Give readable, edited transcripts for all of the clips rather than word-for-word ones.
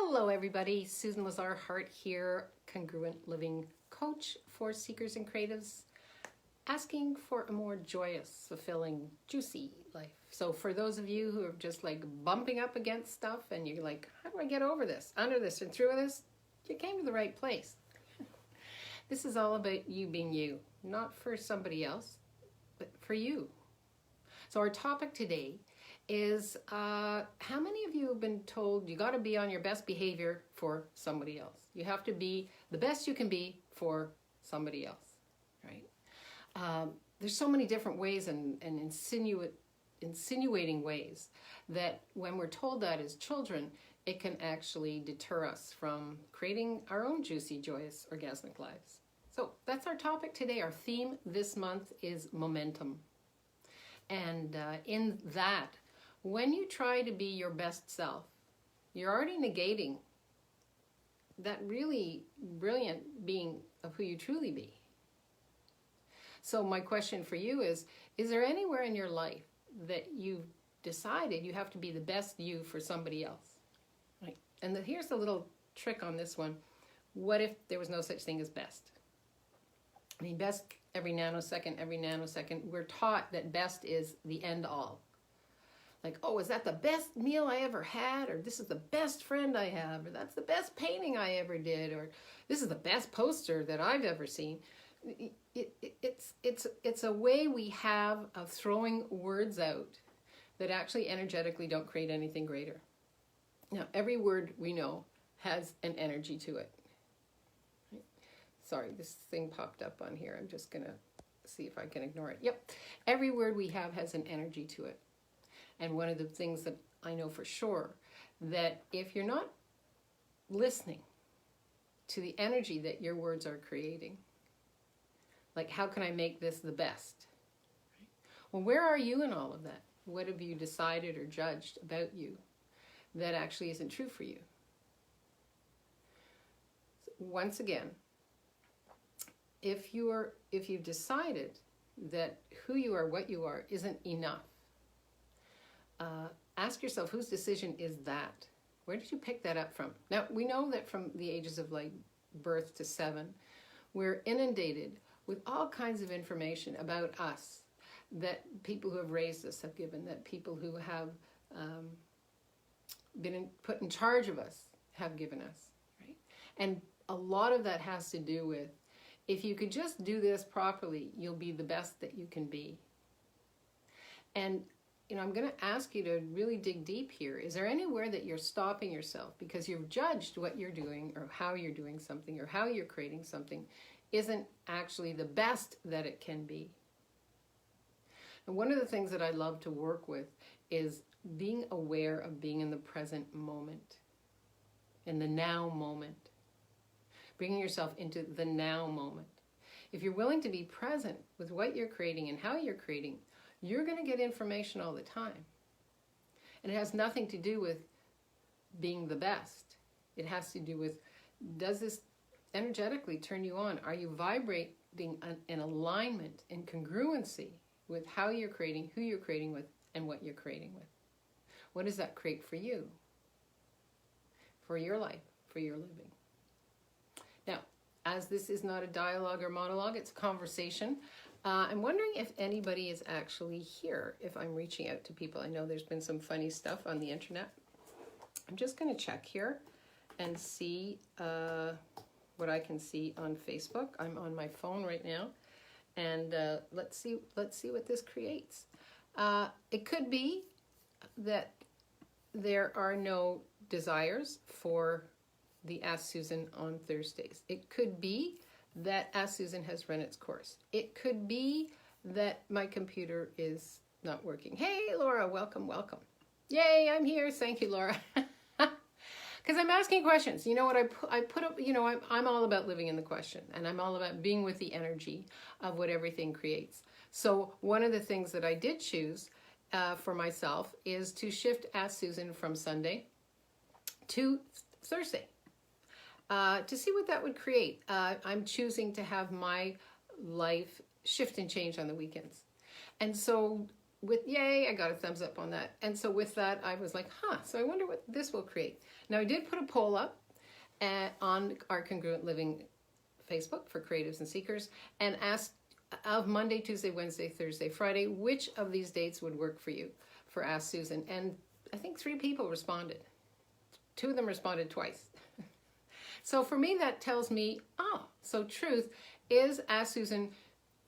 Hello everybody, Susan Lazar-Hart here, Congruent Living Coach for Seekers and Creatives, asking for a more joyous, fulfilling, juicy life. So for those of you who are just like bumping up against stuff and you're like, how do I get over this, under this, and through this? You came to the right place. This is all about you being you, not for somebody else, but for you. So our topic today is how many of you have been told you got to be on your best behavior for somebody else? You have to be the best you can be for somebody else, right? There's so many different ways and insinuating ways that when we're told that as children, it can actually deter us from creating our own juicy, joyous, orgasmic lives. So that's our topic today. Our theme this month is momentum. And in that, when you try to be your best self, you're already negating that really brilliant being of who you truly be. So my question for you is there anywhere in your life that you've decided you have to be the best you for somebody else? Right? And here's a little trick on this one. What if there was no such thing as best? I mean, best every nanosecond. We're taught that best is the end all. Like, oh, is that the best meal I ever had? Or this is the best friend I have? Or that's the best painting I ever did? Or this is the best poster that I've ever seen. It's a way we have of throwing words out that actually energetically don't create anything greater. Now, every word we know has an energy to it. Sorry, this thing popped up on here. I'm just going to see if I can ignore it. Yep, every word we have has an energy to it. And one of the things that I know for sure, that if you're not listening to the energy that your words are creating, like how can I make this the best? Well, where are you in all of that? What have you decided or judged about you that actually isn't true for you? Once again, if you've decided that who you are, what you are, isn't enough, ask yourself, whose decision is that? Where did you pick that up from? Now, we know that from the ages of like birth to 7, we're inundated with all kinds of information about us that people who have raised us have given, that people who have been put in charge of us have given us, right? And a lot of that has to do with, if you could just do this properly, you'll be the best that you can be. And I'm going to ask you to really dig deep here. Is there anywhere that you're stopping yourself because you've judged what you're doing or how you're doing something or how you're creating something isn't actually the best that it can be? And one of the things that I love to work with is being aware of being in the present moment, in the now moment, bringing yourself into the now moment. If you're willing to be present with what you're creating and how you're creating, you're going to get information all the time. And it has nothing to do with being the best. It has to do with, does this energetically turn you on? Are you vibrating in alignment, in congruency with how you're creating, who you're creating with, and what you're creating with? What does that create for you? For your life, for your living? Now, as this is not a dialogue or monologue, it's a conversation. I'm wondering if anybody is actually here, if I'm reaching out to people. I know there's been some funny stuff on the internet. I'm just going to check here and see what I can see on Facebook. I'm on my phone right now, and let's see what this creates. It could be that there are no desires for the Ask Susan on Thursdays. It could be that Ask Susan has run its course. It could be that my computer is not working. Hey, Laura, welcome. Yay, I'm here. Thank you, Laura. Because I'm asking questions. You know what I put up, I'm all about living in the question, and I'm all about being with the energy of what everything creates. So one of the things that I did choose for myself is to shift Ask Susan from Sunday to Thursday. To see what that would create. I'm choosing to have my life shift and change on the weekends. And so yay, I got a thumbs up on that. And so with that, I was like, so I wonder what this will create. Now, I did put a poll up on our Congruent Living Facebook for creatives and seekers and asked of Monday, Tuesday, Wednesday, Thursday, Friday, which of these dates would work for you for Ask Susan. And I think 3 people responded. 2 of them responded twice. So for me, that tells me, so truth is Ask Susan,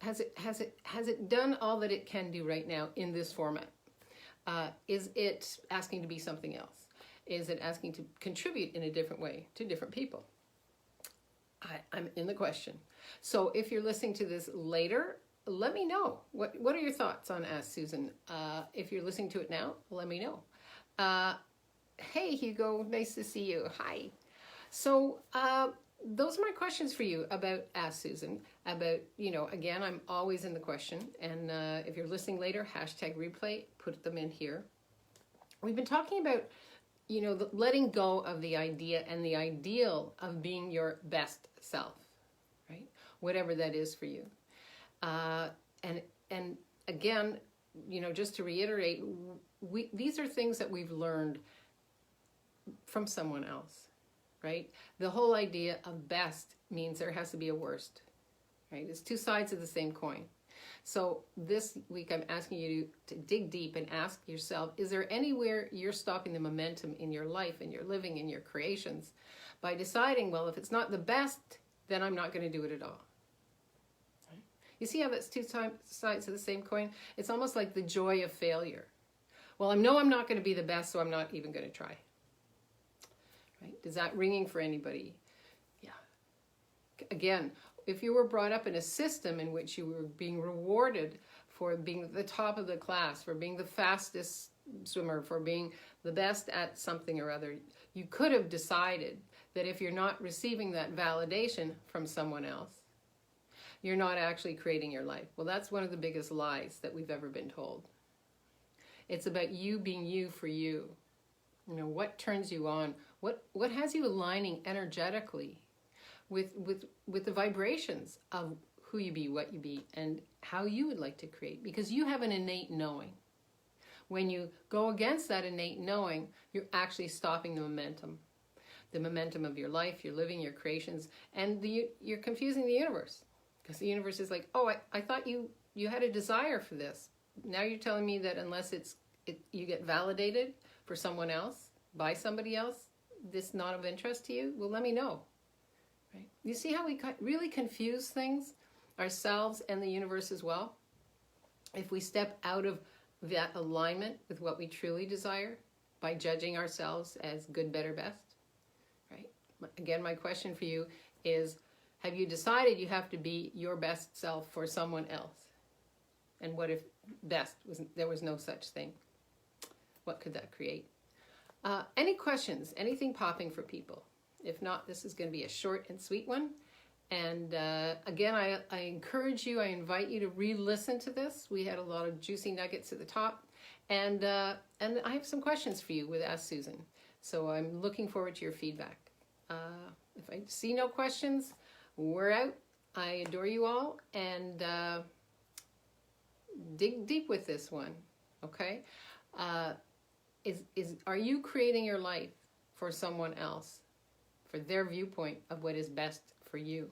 has it done all that it can do right now in this format? Is it asking to be something else? Is it asking to contribute in a different way to different people? I'm in the question. So if you're listening to this later, let me know. What are your thoughts on Ask Susan? If you're listening to it now, let me know. Hey, Hugo, nice to see you. Hi. So those are my questions for you about Ask Susan. About, again, I'm always in the question. And if you're listening later, #replay, put them in here. We've been talking about, the letting go of the idea and the ideal of being your best self, right? Whatever that is for you. And again, just to reiterate, these are things that we've learned from someone else, right? The whole idea of best means there has to be a worst, right? It's 2 sides of the same coin. So this week I'm asking you to dig deep and ask yourself, is there anywhere you're stopping the momentum in your life, in your living, in your creations by deciding, well, if it's not the best, then I'm not going to do it at all. Right? You see how that's 2 sides of the same coin? It's almost like the joy of failure. Well, I know I'm not going to be the best, so I'm not even going to try. Right? Is that ringing for anybody? Yeah. Again, if you were brought up in a system in which you were being rewarded for being at the top of the class, for being the fastest swimmer, for being the best at something or other, you could have decided that if you're not receiving that validation from someone else, you're not actually creating your life. Well, that's one of the biggest lies that we've ever been told. It's about you being you for you. What turns you on? What has you aligning energetically with the vibrations of who you be, what you be, and how you would like to create, because you have an innate knowing. When you go against that innate knowing, you're actually stopping the momentum of your life, your living, your creations, and you're confusing the universe, because the universe is like, I thought you had a desire for this. Now you're telling me that unless you get validated for someone else, by somebody else, this not of interest to you. Well, let me know. Right? You see how we really confuse things, ourselves and the universe as well? If we step out of that alignment with what we truly desire by judging ourselves as good, better, best, right? Again, my question for you is, have you decided you have to be your best self for someone else? And what if there was no such thing? What could that create? Any questions? Anything popping for people? If not, this is going to be a short and sweet one. And again, I encourage you, I invite you to re-listen to this. We had a lot of juicy nuggets at the top. And I have some questions for you with Ask Susan. So I'm looking forward to your feedback. If I see no questions, we're out. I adore you all. And dig deep with this one, okay? Are you creating your life for someone else, for their viewpoint of what is best for you?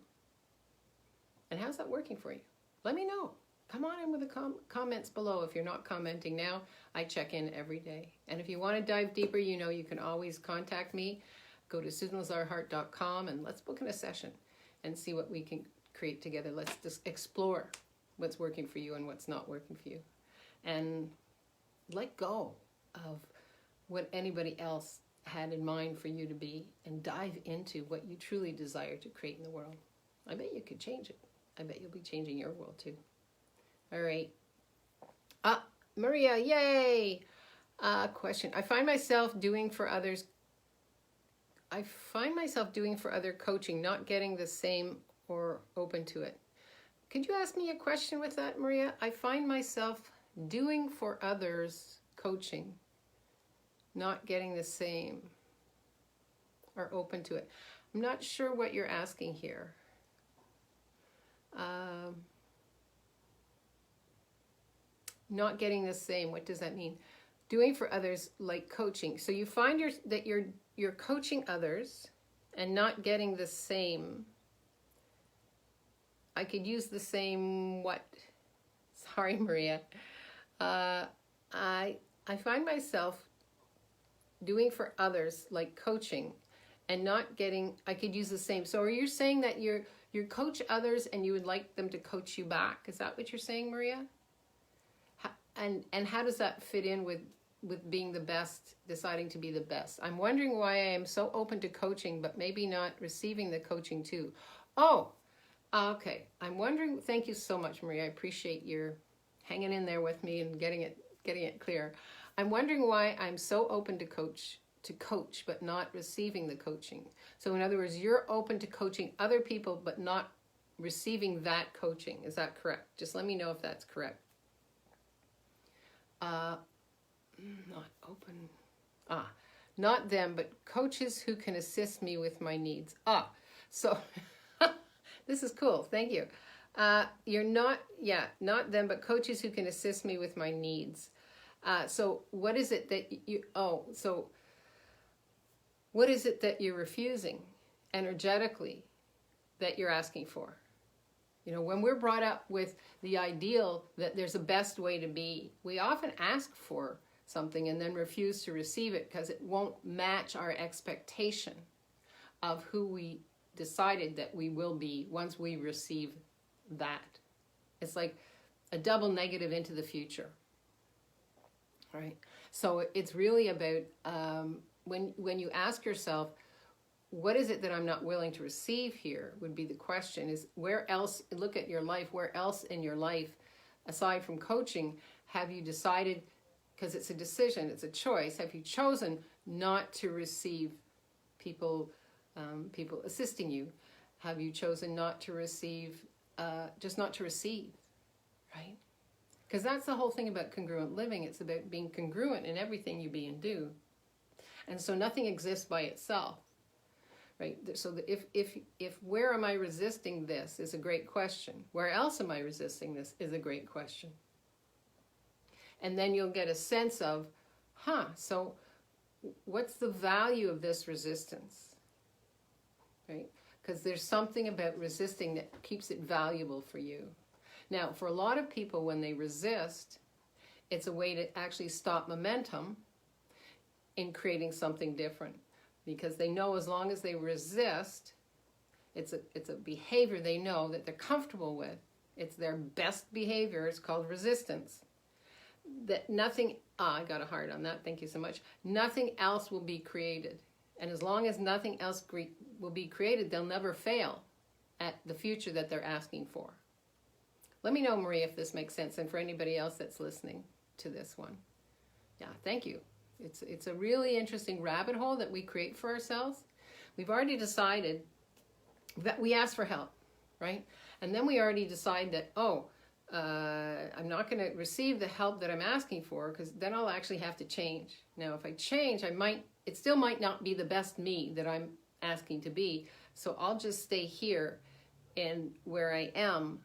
And how's that working for you? Let me know. Come on in with the comments below. If you're not commenting now, I check in every day. And if you want to dive deeper, you can always contact me. Go to susanlazarhart.com and let's book in a session and see what we can create together. Let's just explore what's working for you and what's not working for you. And let go of what anybody else had in mind for you to be and dive into what you truly desire to create in the world. I bet you could change it. I bet you'll be changing your world too. All right. Maria, yay! Question. I find myself doing for other coaching, not getting the same or open to it. Could you ask me a question with that, Maria? I find myself doing for others coaching, not getting the same or open to it. I'm not sure what you're asking here. not getting the same. What does that mean? Doing for others like coaching. So you find that you're coaching others and not getting the same. I could use the same what? Sorry, Maria. I find myself doing for others like coaching and not getting, I could use the same. So are you saying that you coach others and you would like them to coach you back? Is that what you're saying, Maria? And how does that fit in with being the best, deciding to be the best? I'm wondering why I am so open to coaching, but maybe not receiving the coaching too. Oh, okay. I'm wondering, thank you so much, Maria. I appreciate your hanging in there with me and getting it clear. I'm wondering why I'm so open to coach, but not receiving the coaching. So in other words, you're open to coaching other people, but not receiving that coaching. Is that correct? Just let me know if that's correct. Not open. Not them, but coaches who can assist me with my needs. So this is cool. Thank you. You're not them, but coaches who can assist me with my needs. So what is it that what is it that you're refusing energetically that you're asking for? You know, when we're brought up with the ideal that there's a best way to be, we often ask for something and then refuse to receive it because it won't match our expectation of who we decided that we will be once we receive that. It's like a double negative into the future. Right? So it's really about when you ask yourself, what is it that I'm not willing to receive here, would be the question, is where else, look at your life, where else in your life, aside from coaching, have you decided, because it's a decision, it's a choice, have you chosen not to receive people assisting you? Have you chosen not to receive, just not to receive, right? Because that's the whole thing about congruent living. It's about being congruent in everything you be and do. And so nothing exists by itself, right? So if where am I resisting this is a great question. Where else am I resisting this is a great question. And then you'll get a sense of, so what's the value of this resistance, right? Because there's something about resisting that keeps it valuable for you. Now, for a lot of people, when they resist, it's a way to actually stop momentum in creating something different. Because they know as long as they resist, it's a behavior they know that they're comfortable with. It's their best behavior. It's called resistance. That nothing, I got a heart on that, thank you so much. Nothing else will be created. And as long as nothing else will be created, they'll never fail at the future that they're asking for. Let me know, Maria, if this makes sense, and for anybody else that's listening to this one. Yeah, thank you. It's a really interesting rabbit hole that we create for ourselves. We've already decided that we ask for help, right? And then we already decide that, I'm not going to receive the help that I'm asking for, because then I'll actually have to change. Now, if I change, it still might not be the best me that I'm asking to be. So I'll just stay here and where I am,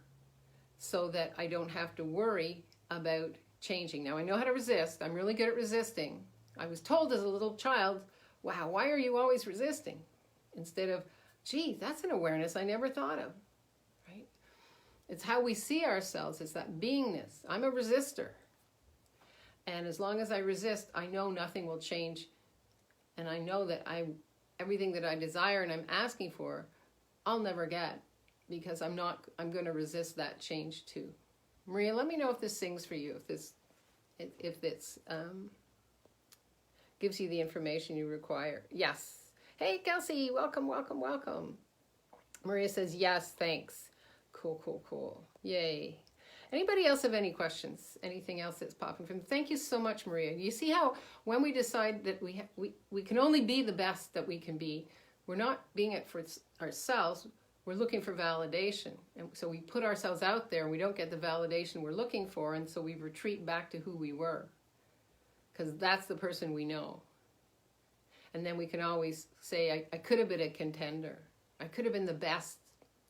so that I don't have to worry about changing. Now, I know how to resist. I'm really good at resisting. I was told as a little child, wow, why are you always resisting? Instead of, gee, that's an awareness I never thought of, right? It's how we see ourselves. It's that beingness. I'm a resistor. And as long as I resist, I know nothing will change. And I know that everything that I desire and I'm asking for, I'll never get. Because I'm going to resist that change too. Maria, let me know if this sings for you, if this gives you the information you require. Yes. Hey, Kelsey, welcome, welcome, welcome. Maria says, yes, thanks. Cool, cool, cool. Yay. Anybody else have any questions? Anything else that's popping from? Thank you so much, Maria. You see how when we decide that we can only be the best that we can be, we're not being it for ourselves. We're looking for validation. And so we put ourselves out there and we don't get the validation we're looking for. And so we retreat back to who we were. Because that's the person we know. And then we can always say, I could have been a contender. I could have been the best,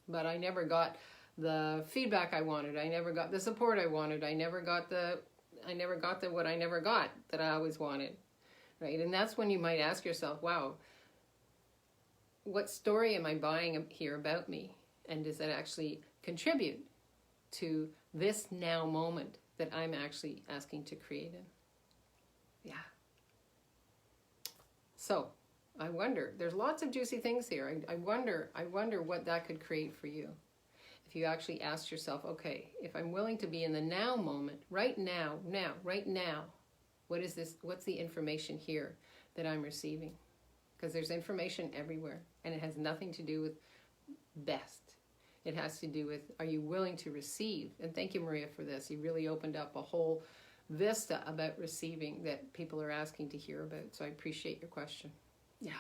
but I never got the feedback I wanted. I never got the support I wanted. I never got the what I never got that I always wanted, right? And that's when you might ask yourself, wow, what story am I buying here about me? And does that actually contribute to this now moment that I'm actually asking to create in? Yeah. So I wonder, there's lots of juicy things here. I wonder what that could create for you. If you actually ask yourself, okay, if I'm willing to be in the now moment, right now, what is this? What's the information here that I'm receiving? Because there's information everywhere, and it has nothing to do with best. It has to do with, are you willing to receive? And thank you, Maria, for this. You really opened up a whole vista about receiving that people are asking to hear about. So I appreciate your question. Yeah,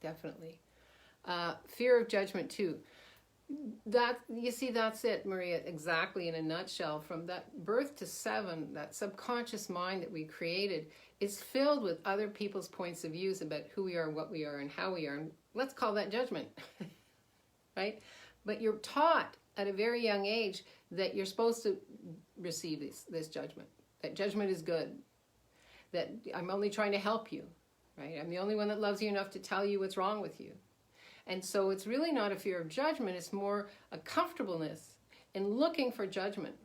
definitely. Fear of judgment too. That, you see, that's it, Maria, exactly in a nutshell. From that birth to 7, that subconscious mind that we created is filled with other people's points of views about who we are, what we are, and how we are. And let's call that judgment, right? But you're taught at a very young age that you're supposed to receive this judgment, that judgment is good, that I'm only trying to help you, right? I'm the only one that loves you enough to tell you what's wrong with you. And so it's really not a fear of judgment, it's more a comfortableness in looking for judgment,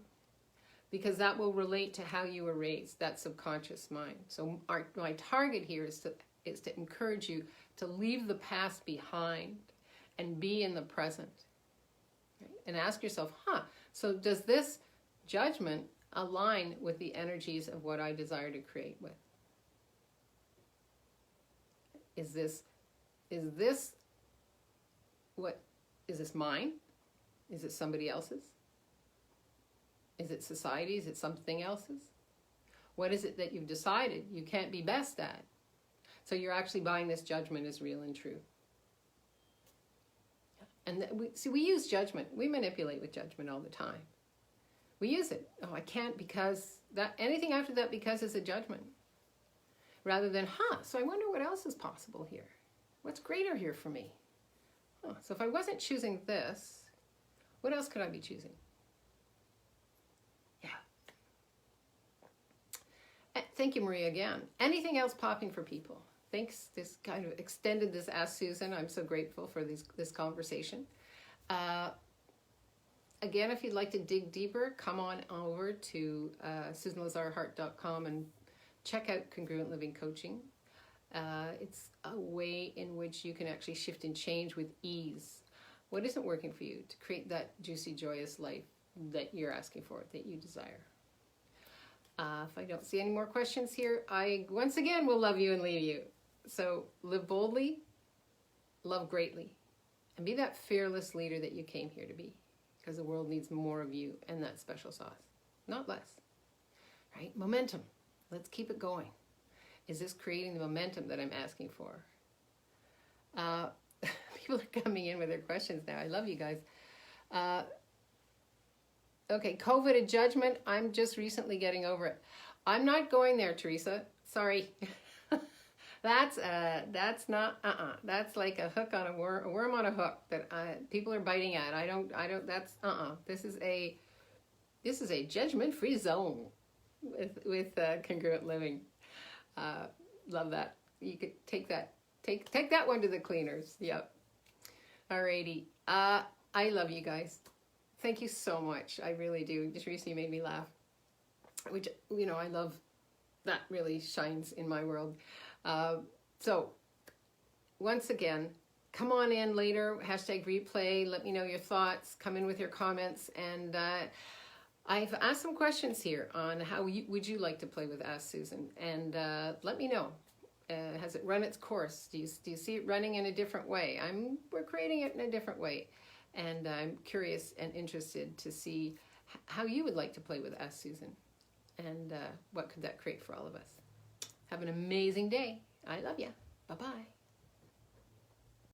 because that will relate to how you were raised, that subconscious mind. So my target here is to encourage you to leave the past behind and be in the present. Right? And ask yourself, so does this judgment align with the energies of what I desire to create with? Is this mine? Is it somebody else's? Is it society? Is it something else's? What is it that you've decided you can't be best at? So you're actually buying this judgment as real and true. And we use judgment. We manipulate with judgment all the time. We use it. Oh, I can't because that, anything after that because is a judgment. Rather than, so I wonder what else is possible here. What's greater here for me? So if I wasn't choosing this, what else could I be choosing? Yeah. Thank you, Maria, again. Anything else popping for people? Thanks. This kind of extended this Ask Susan. I'm so grateful for this conversation. Again, if you'd like to dig deeper, come on over to SusanLazarHeart.com and check out Congruent Living Coaching. It's a way in which you can actually shift and change with ease what isn't working for you to create that juicy, joyous life that you're asking for, that you desire. If I don't see any more questions here, I once again will love you and leave you. So live boldly, love greatly, and be that fearless leader that you came here to be, because the world needs more of you and that special sauce, not less. Right? Momentum. Let's keep it going. Is this creating the momentum that I'm asking for? People are coming in with their questions now. I love you guys. Okay, COVID and judgment. I'm just recently getting over it. I'm not going there, Teresa. Sorry. That's not, That's like a hook on a worm on a hook that people are biting at. I don't, that's, This is a judgment-free zone with Congruent Living. Love that. You could take that one to the cleaners. Yep. Alrighty. I love you guys. Thank you so much. I really do. Teresa, you made me laugh. Which, I love. That really shines in my world. So, once again, come on in later. #replay. Let me know your thoughts. Come in with your comments. And I've asked some questions here on how would you like to play with Ask Susan. And let me know. Has it run its course? Do you see it running in a different way? We're creating it in a different way. And I'm curious and interested to see how you would like to play with Ask Susan. And what could that create for all of us. Have an amazing day. I love you. Bye-bye.